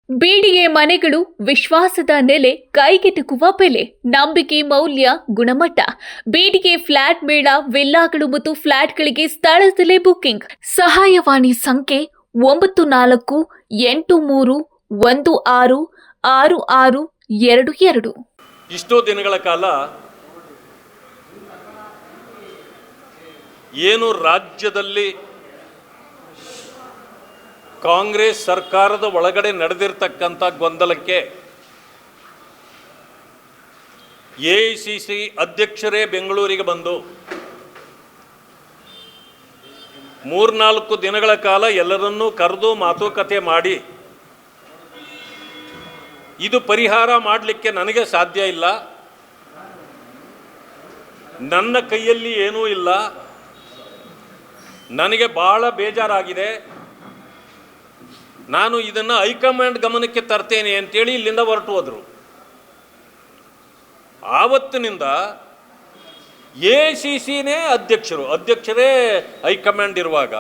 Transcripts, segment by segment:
ಬೀಡಿಗೆ ಮನೆಗಳು ವಿಶ್ವಾಸದ ನೆಲೆ, ಕೈಗೆಟುಕುವ ಬೆಲೆ, ನಂಬಿಕೆ, ಮೌಲ್ಯ, ಗುಣಮಟ್ಟ. ಬೀಡಿಗೆ ಫ್ಲಾಟ್ ಮೇಳ, ವಿಲ್ಲಾಗಳು ಮತ್ತು ಫ್ಲಾಟ್ಗಳಿಗೆ ಸ್ಥಳದಲ್ಲೇ ಬುಕಿಂಗ್. ಸಹಾಯವಾಣಿ ಸಂಖ್ಯೆ 9483166622. ಇಷ್ಟೋ ದಿನಗಳ ಕಾಲ ಏನು ರಾಜ್ಯದಲ್ಲಿ ಕಾಂಗ್ರೆಸ್ ಸರ್ಕಾರದ ಒಳಗಡೆ ನಡೆದಿರ್ತಕ್ಕಂಥ ಗೊಂದಲಕ್ಕೆ ಎಐಸಿಸಿ ಅಧ್ಯಕ್ಷರೇ ಬೆಂಗಳೂರಿಗೆ ಬಂದು 3-4 ದಿನಗಳ ಕಾಲ ಎಲ್ಲರನ್ನೂ ಕರೆದು ಮಾತುಕತೆ ಮಾಡಿ ಇದು ಪರಿಹಾರ ಮಾಡಲಿಕ್ಕೆ ನನಗೆ ಸಾಧ್ಯ ಇಲ್ಲ, ನನ್ನ ಕೈಯಲ್ಲಿ ಏನೂ ಇಲ್ಲ, ನನಗೆ ಬಹಳ ಬೇಜಾರಾಗಿದೆ, ನಾನು ಇದನ್ನು ಹೈಕಮಾಂಡ್ ಗಮನಕ್ಕೆ ತರ್ತೇನೆ ಅಂತೇಳಿ ಇಲ್ಲಿಂದ ಹೊರಟು ಹೋದರು. ಆವತ್ತಿನಿಂದ ಎಐಸಿಸಿನೇ ಅಧ್ಯಕ್ಷರೇ ಹೈಕಮಾಂಡ್ ಇರುವಾಗ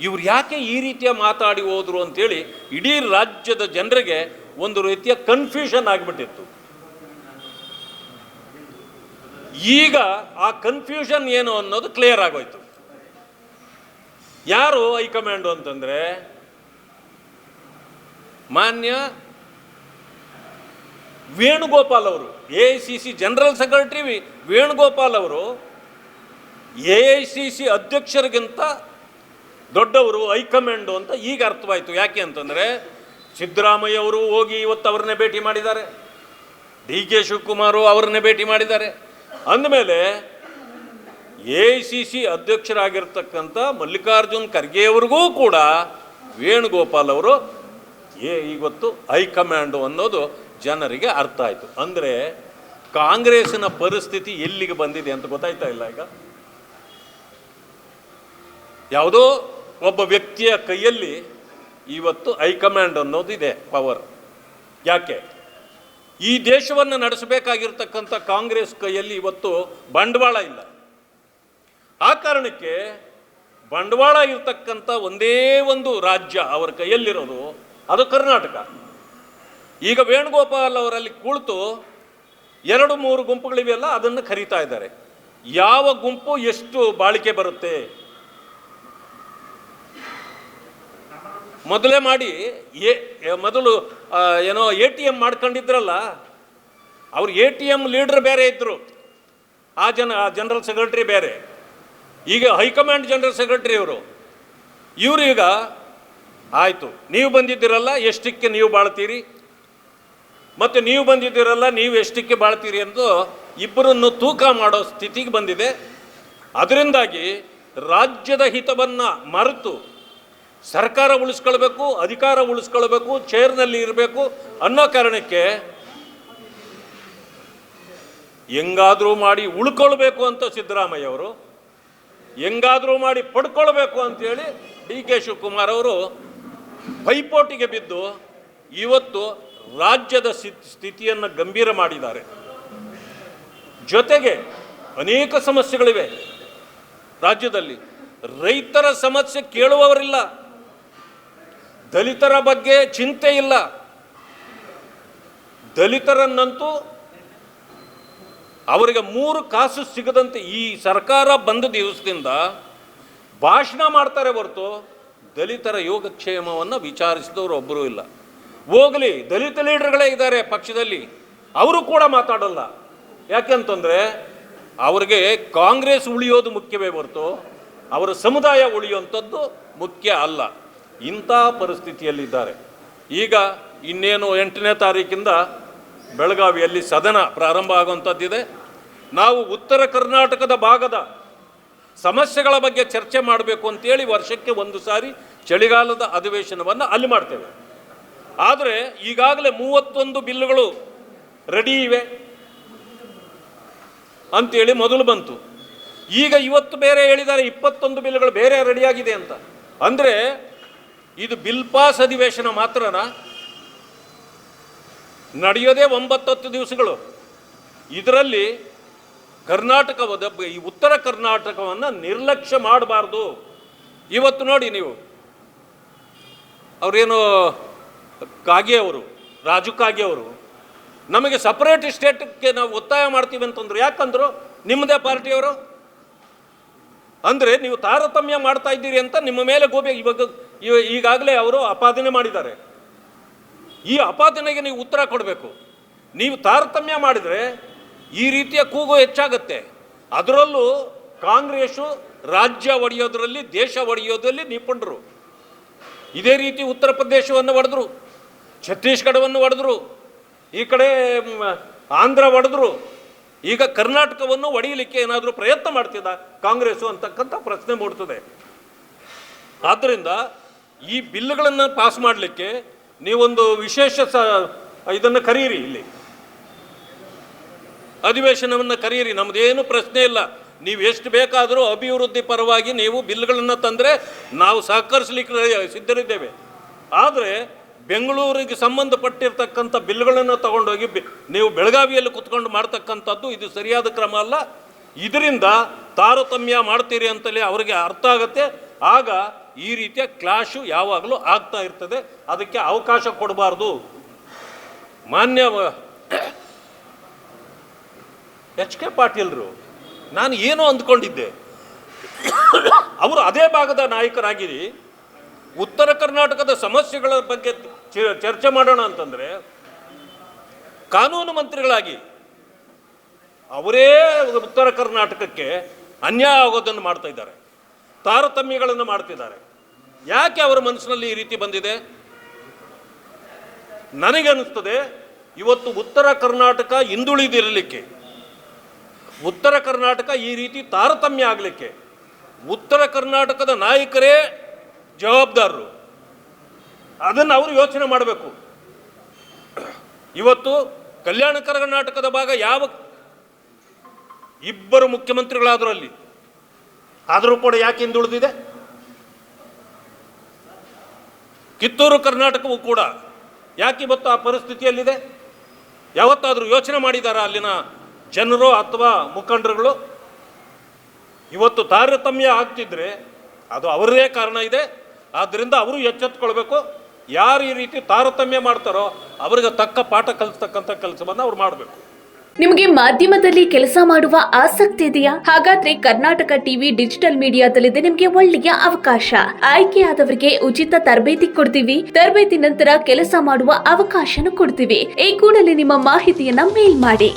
ಇವ್ರು ಯಾಕೆ ಈ ರೀತಿಯ ಮಾತಾಡಿ ಹೋದರು ಅಂತೇಳಿ ಇಡೀ ರಾಜ್ಯದ ಜನರಿಗೆ ಒಂದು ರೀತಿಯ ಕನ್ಫ್ಯೂಷನ್ ಆಗಿಬಿಟ್ಟಿತ್ತು. ಈಗ ಆ ಕನ್ಫ್ಯೂಷನ್ ಏನು ಅನ್ನೋದು ಕ್ಲಿಯರ್ ಆಗೋಯ್ತು. ಯಾರು ಹೈಕಮಾಂಡು ಅಂತಂದರೆ ಮಾನ್ಯ ವೇಣುಗೋಪಾಲ್ ಅವರು, ಎಐಸಿಸಿ ಜನರಲ್ ಸೆಕ್ರೆಟರಿ ವೇಣುಗೋಪಾಲ್ ಅವರು ಎಐಸಿಸಿ ಅಧ್ಯಕ್ಷರಿಗಿಂತ ದೊಡ್ಡವರು ಹೈಕಮಾಂಡು ಅಂತ ಈಗ ಅರ್ಥವಾಯಿತು. ಯಾಕೆ ಅಂತಂದರೆ ಸಿದ್ದರಾಮಯ್ಯ ಅವರು ಹೋಗಿ ಇವತ್ತು ಅವ್ರನ್ನೇ ಭೇಟಿ ಮಾಡಿದ್ದಾರೆ, ಡಿ.ಕೆ. ಶಿವಕುಮಾರ್ ಅವರನ್ನೇ ಭೇಟಿ ಮಾಡಿದ್ದಾರೆ. ಅಂದಮೇಲೆ ಎಐಸಿಸಿ ಅಧ್ಯಕ್ಷರಾಗಿರ್ತಕ್ಕಂಥ ಮಲ್ಲಿಕಾರ್ಜುನ್ ಖರ್ಗೆ ಅವರಿಗೂ ಕೂಡ ವೇಣುಗೋಪಾಲ್ ಅವರು ಇವತ್ತು ಹೈಕಮಾಂಡು ಅನ್ನೋದು ಜನರಿಗೆ ಅರ್ಥ ಆಯಿತು. ಅಂದರೆ ಕಾಂಗ್ರೆಸ್ಸಿನ ಪರಿಸ್ಥಿತಿ ಎಲ್ಲಿಗೆ ಬಂದಿದೆ ಅಂತ ಗೊತ್ತಾಯ್ತಾ ಇಲ್ಲ. ಈಗ ಯಾವುದೋ ಒಬ್ಬ ವ್ಯಕ್ತಿಯ ಕೈಯಲ್ಲಿ ಇವತ್ತು ಹೈಕಮಾಂಡ್ ಅನ್ನೋದಿದೆ ಪವರ್. ಯಾಕೆ ಈ ದೇಶವನ್ನು ನಡೆಸಬೇಕಾಗಿರ್ತಕ್ಕಂಥ ಕಾಂಗ್ರೆಸ್ ಕೈಯಲ್ಲಿ ಇವತ್ತು ಬಂಡವಾಳ ಇಲ್ಲ. ಆ ಕಾರಣಕ್ಕೆ ಬಂಡವಾಳ ಇರ್ತಕ್ಕಂಥ ಒಂದೇ ಒಂದು ರಾಜ್ಯ ಅವರ ಕೈಯಲ್ಲಿರೋದು ಅದು ಕರ್ನಾಟಕ. ಈಗ ವೇಣುಗೋಪಾಲ್ ಅವರಲ್ಲಿ ಕುಳಿತು 2-3 ಗುಂಪುಗಳಿವೆಯಲ್ಲ ಅದನ್ನು ಕರೀತಾ ಇದ್ದಾರೆ. ಯಾವ ಗುಂಪು ಎಷ್ಟು ಬಾಳಿಕೆ ಬರುತ್ತೆ ಮೊದಲೇ ಮಾಡಿ ಮೊದಲು ಏನೋ ATM ಮಾಡ್ಕೊಂಡಿದ್ರಲ್ಲ, ಅವ್ರು ATM ಲೀಡರ್ ಬೇರೆ ಇದ್ದರು, ಆ ಜನರಲ್ ಸೆಕ್ರೆಟರಿ ಬೇರೆ. ಈಗ ಹೈಕಮಾಂಡ್ ಜನರಲ್ ಸೆಕ್ರೆಟರಿ ಇವರು ಈಗ ಆಯಿತು, ನೀವು ಬಂದಿದ್ದೀರಲ್ಲ ಎಷ್ಟಕ್ಕೆ ನೀವು ಬಾಳ್ತೀರಿ, ಮತ್ತು ನೀವು ಬಂದಿದ್ದೀರಲ್ಲ ನೀವು ಎಷ್ಟಕ್ಕೆ ಬಾಳ್ತೀರಿ ಎಂದು ಇಬ್ಬರನ್ನು ತೂಕ ಮಾಡೋ ಸ್ಥಿತಿಗೆ ಬಂದಿದೆ. ಅದರಿಂದಾಗಿ ರಾಜ್ಯದ ಹಿತವನ್ನು ಮರೆತು ಸರ್ಕಾರ ಉಳಿಸ್ಕೊಳ್ಬೇಕು, ಅಧಿಕಾರ ಉಳಿಸ್ಕೊಳ್ಬೇಕು, ಚೇರ್ನಲ್ಲಿ ಇರಬೇಕು ಅನ್ನೋ ಕಾರಣಕ್ಕೆ ಹೆಂಗಾದರೂ ಮಾಡಿ ಉಳ್ಕೊಳ್ಬೇಕು ಅಂತ ಸಿದ್ದರಾಮಯ್ಯ ಅವರು, ಹೆಂಗಾದರೂ ಮಾಡಿ ಪಡ್ಕೊಳ್ಬೇಕು ಅಂತೇಳಿ ಡಿ.ಕೆ. ಶಿವಕುಮಾರ್ ಅವರು ಪೈಪೋಟಿಗೆ ಬಿದ್ದು ಇವತ್ತು ರಾಜ್ಯದ ಸ್ಥಿತಿಯನ್ನು ಗಂಭೀರ ಮಾಡಿದ್ದಾರೆ. ಜೊತೆಗೆ ಅನೇಕ ಸಮಸ್ಯೆಗಳಿವೆ ರಾಜ್ಯದಲ್ಲಿ. ರೈತರ ಸಮಸ್ಯೆ ಕೇಳುವವರಿಲ್ಲ, ದಲಿತರ ಬಗ್ಗೆ ಚಿಂತೆ ಇಲ್ಲ. ದಲಿತರನ್ನಂತೂ ಅವರಿಗೆ 3 ಕಾಸು ಸಿಗದಂತೆ ಈ ಸರ್ಕಾರ ಬಂದ ದಿವಸದಿಂದ ಭಾಷಣ ಮಾಡ್ತಾರೆ ಹೊರತು ದಲಿತರ ಯೋಗಕ್ಷೇಮವನ್ನು ವಿಚಾರಿಸಿದವರು ಒಬ್ಬರೂ ಇಲ್ಲ. ಹೋಗಲಿ, ದಲಿತ ಲೀಡರ್ಗಳೇ ಇದ್ದಾರೆ ಪಕ್ಷದಲ್ಲಿ, ಅವರು ಕೂಡ ಮಾತಾಡಲ್ಲ. ಯಾಕೆಂತಂದರೆ ಅವ್ರಿಗೆ ಕಾಂಗ್ರೆಸ್ ಉಳಿಯೋದು ಮುಖ್ಯವೇ ಹೊರತು ಅವರ ಸಮುದಾಯ ಉಳಿಯುವಂಥದ್ದು ಮುಖ್ಯ ಅಲ್ಲ. ಇಂಥ ಪರಿಸ್ಥಿತಿಯಲ್ಲಿದ್ದಾರೆ. ಈಗ ಇನ್ನೇನು 8ನೇ ತಾರೀಕಿಂದ ಬೆಳಗಾವಿಯಲ್ಲಿ ಸದನ ಪ್ರಾರಂಭ ಆಗುವಂಥದ್ದಿದೆ. ನಾವು ಉತ್ತರ ಕರ್ನಾಟಕದ ಭಾಗದ ಸಮಸ್ಯೆಗಳ ಬಗ್ಗೆ ಚರ್ಚೆ ಮಾಡಬೇಕು ಅಂತೇಳಿ ವರ್ಷಕ್ಕೆ 1 ಸಾರಿ ಚಳಿಗಾಲದ ಅಧಿವೇಶನವನ್ನು ಅಲ್ಲಿ ಮಾಡ್ತೇವೆ. ಆದರೆ ಈಗಾಗಲೇ 31 ಬಿಲ್ಗಳು ರೆಡಿ ಇವೆ ಅಂತೇಳಿ ಮೊದಲು ಬಂತು. ಈಗ ಇವತ್ತು ಬೇರೆ ಹೇಳಿದ್ದಾರೆ 21 ಬಿಲ್ಗಳು ಬೇರೆ ರೆಡಿಯಾಗಿದೆ ಅಂತ. ಅಂದರೆ ಇದು ಬಿಲ್ ಪಾಸ್ ಅಧಿವೇಶನ ಮಾತ್ರನಾ? ನಡೆಯೋದೇ 9-10 ದಿವಸಗಳು. ಇದರಲ್ಲಿ ಕರ್ನಾಟಕದ ಈ ಉತ್ತರ ಕರ್ನಾಟಕವನ್ನು ನಿರ್ಲಕ್ಷ್ಯ ಮಾಡಬಾರ್ದು. ಇವತ್ತು ನೋಡಿ ನೀವು, ಅವರೇನು ಕಾಗೆ ಅವರು, ರಾಜು ಕಾಗೆ ಅವರು ನಮಗೆ ಸಪರೇಟ್ ಸ್ಟೇಟ್ಗೆ ನಾವು ಒತ್ತಾಯ ಮಾಡ್ತೀವಿ ಅಂತಂದ್ರು. ಯಾಕಂದ್ರು ನಿಮ್ಮದೇ ಪಾರ್ಟಿಯವರು ಅಂದರೆ ನೀವು ತಾರತಮ್ಯ ಮಾಡ್ತಾ ಇದ್ದೀರಿ ಅಂತ ನಿಮ್ಮ ಮೇಲೆ ಈಗಾಗಲೇ ಅವರು ಆಪಾದನೆ ಮಾಡಿದ್ದಾರೆ. ಈ ಆಪಾದನೆಗೆ ನೀವು ಉತ್ತರ ಕೊಡಬೇಕು. ನೀವು ತಾರತಮ್ಯ ಮಾಡಿದರೆ ಈ ರೀತಿಯ ಕೂಗು ಹೆಚ್ಚಾಗತ್ತೆ. ಅದರಲ್ಲೂ ಕಾಂಗ್ರೆಸ್ಸು ರಾಜ್ಯ ಒಡೆಯೋದ್ರಲ್ಲಿ, ದೇಶ ಒಡೆಯೋದ್ರಲ್ಲಿ ನಿಪುಣರು. ಇದೇ ರೀತಿ ಉತ್ತರ ಪ್ರದೇಶವನ್ನು ಒಡೆದ್ರು, ಛತ್ತೀಸ್ಗಢವನ್ನು ಒಡೆದ್ರು, ಈ ಕಡೆ ಆಂಧ್ರ ಒಡೆದ್ರು. ಈಗ ಕರ್ನಾಟಕವನ್ನು ಒಡೆಯಲಿಕ್ಕೆ ಏನಾದರೂ ಪ್ರಯತ್ನ ಮಾಡ್ತಿದ್ದ ಕಾಂಗ್ರೆಸ್ಸು ಅಂತಕ್ಕಂಥ ಪ್ರಶ್ನೆ ಮೂಡ್ತದೆ. ಆದ್ದರಿಂದ ಈ ಬಿಲ್ಗಳನ್ನು ಪಾಸ್ ಮಾಡಲಿಕ್ಕೆ ನೀವೊಂದು ವಿಶೇಷ ಇದನ್ನು ಕರೀರಿ, ಇಲ್ಲಿ ಅಧಿವೇಶನವನ್ನು ಕರೀರಿ, ನಮ್ಮದೇನು ಪ್ರಶ್ನೆ ಇಲ್ಲ. ನೀವು ಎಷ್ಟು ಬೇಕಾದರೂ ಅಭಿವೃದ್ಧಿ ಪರವಾಗಿ ನೀವು ಬಿಲ್ಗಳನ್ನು ತಂದರೆ ನಾವು ಸಹಕರಿಸಲಿಕ್ಕೆ ಸಿದ್ಧರಿದ್ದೇವೆ. ಆದರೆ ಬೆಂಗಳೂರಿಗೆ ಸಂಬಂಧಪಟ್ಟಿರ್ತಕ್ಕಂಥ ಬಿಲ್ಗಳನ್ನು ತಗೊಂಡೋಗಿ ನೀವು ಬೆಳಗಾವಿಯಲ್ಲಿ ಕುತ್ಕೊಂಡು ಮಾಡ್ತಕ್ಕಂಥದ್ದು ಇದು ಸರಿಯಾದ ಕ್ರಮ ಅಲ್ಲ. ಇದರಿಂದ ತಾರತಮ್ಯ ಮಾಡ್ತೀರಿ ಅಂತಲೇ ಅವರಿಗೆ ಅರ್ಥ ಆಗುತ್ತೆ. ಆಗ ಈ ರೀತಿಯ ಕ್ಲಾಶು ಯಾವಾಗಲೂ ಆಗ್ತಾ ಇರ್ತದೆ. ಅದಕ್ಕೆ ಅವಕಾಶ ಕೊಡಬಾರ್ದು. ಮಾನ್ಯ ಎಚ್ ಕೆ ಪಾಟೀಲ್ರು, ನಾನು ಏನೋ ಅಂದ್ಕೊಂಡಿದ್ದೆ, ಅವರು ಅದೇ ಭಾಗದ ನಾಯಕರಾಗಿರಿ ಉತ್ತರ ಕರ್ನಾಟಕದ ಸಮಸ್ಯೆಗಳ ಬಗ್ಗೆ ಚರ್ಚೆ ಮಾಡೋಣ ಅಂತಂದರೆ ಕಾನೂನು ಮಂತ್ರಿಗಳಾಗಿ ಅವರೇ ಉತ್ತರ ಕರ್ನಾಟಕಕ್ಕೆ ಅನ್ಯಾಯ ಆಗೋದನ್ನು ಮಾಡ್ತಾ ಇದ್ದಾರೆ, ತಾರತಮ್ಯಗಳನ್ನು ಮಾಡ್ತಿದ್ದಾರೆ. ಯಾಕೆ ಅವರ ಮನಸ್ಸಿನಲ್ಲಿ ಈ ರೀತಿ ಬಂದಿದೆ? ನನಗೆ ಅನಿಸ್ತದೆ ಇವತ್ತು ಉತ್ತರ ಕರ್ನಾಟಕ ಹಿಂದುಳಿದಿರಲಿಕ್ಕೆ, ಉತ್ತರ ಕರ್ನಾಟಕ ಈ ರೀತಿ ತಾರತಮ್ಯ ಆಗಲಿಕ್ಕೆ ಉತ್ತರ ಕರ್ನಾಟಕದ ನಾಯಕರೇ ಜವಾಬ್ದಾರರು. ಅದನ್ನು ಅವರು ಯೋಚನೆ ಮಾಡಬೇಕು. ಇವತ್ತು ಕಲ್ಯಾಣ ಕರ್ನಾಟಕದ ಭಾಗ ಯಾವ ಇಬ್ಬರು ಮುಖ್ಯಮಂತ್ರಿಗಳಾದರೂ ಅಲ್ಲಿ, ಆದರೂ ಕೂಡ ಯಾಕೆ ಹಿಂದುಳಿದಿದೆ? ಕಿತ್ತೂರು ಕರ್ನಾಟಕವೂ ಕೂಡ ಯಾಕೆ ಇವತ್ತು ಆ ಪರಿಸ್ಥಿತಿಯಲ್ಲಿದೆ? ಯಾವತ್ತಾದರೂ ಯೋಚನೆ ಮಾಡಿದಾರ ಅಲ್ಲಿನ ಜನರು ಅಥವಾ ಮುಖಂಡರುಗಳು? ಇವತ್ತು ತಾರತಮ್ಯ ಆಗ್ತಿದ್ರೆ ಅದು ಅವರದೇ ಕಾರಣ ಇದೆ. ಆದ್ದರಿಂದ ಅವರು ಎಚ್ಚೆತ್ತುಕೊಳ್ಬೇಕು. ಯಾರು ಈ ರೀತಿ ತಾರತಮ್ಯ ಮಾಡ್ತಾರೋ ಅವರಿಗೆ ತಕ್ಕ ಪಾಠ ಕಲಿಸ್ತಕ್ಕಂಥ ಕೆಲಸವನ್ನು ಅವ್ರು ಮಾಡಬೇಕು. ನಿಮಗೆ ಮಾಧ್ಯಮದಲ್ಲಿ ಕೆಲಸ ಮಾಡುವ ಆಸಕ್ತಿ ಇದೆಯಾ? ಹಾಗಾದ್ರೆ ಕರ್ನಾಟಕ ಟಿವಿ ಡಿಜಿಟಲ್ ಮೀಡಿಯಾದಲ್ಲಿದೆ ನಿಮಗೆ ಒಳ್ಳೆಯ ಅವಕಾಶ. ಆಯ್ಕೆಯಾದವರಿಗೆ ಉಚಿತ ತರಬೇತಿ ಕೊಡ್ತೀವಿ. ತರಬೇತಿ ನಂತರ ಕೆಲಸ ಮಾಡುವ ಅವಕಾಶನೂ ಕೊಡ್ತೀವಿ. ಈ ಕೂಡಲೇ ನಿಮ್ಮ ಮಾಹಿತಿಯನ್ನ ಮೇಲ್ ಮಾಡಿ.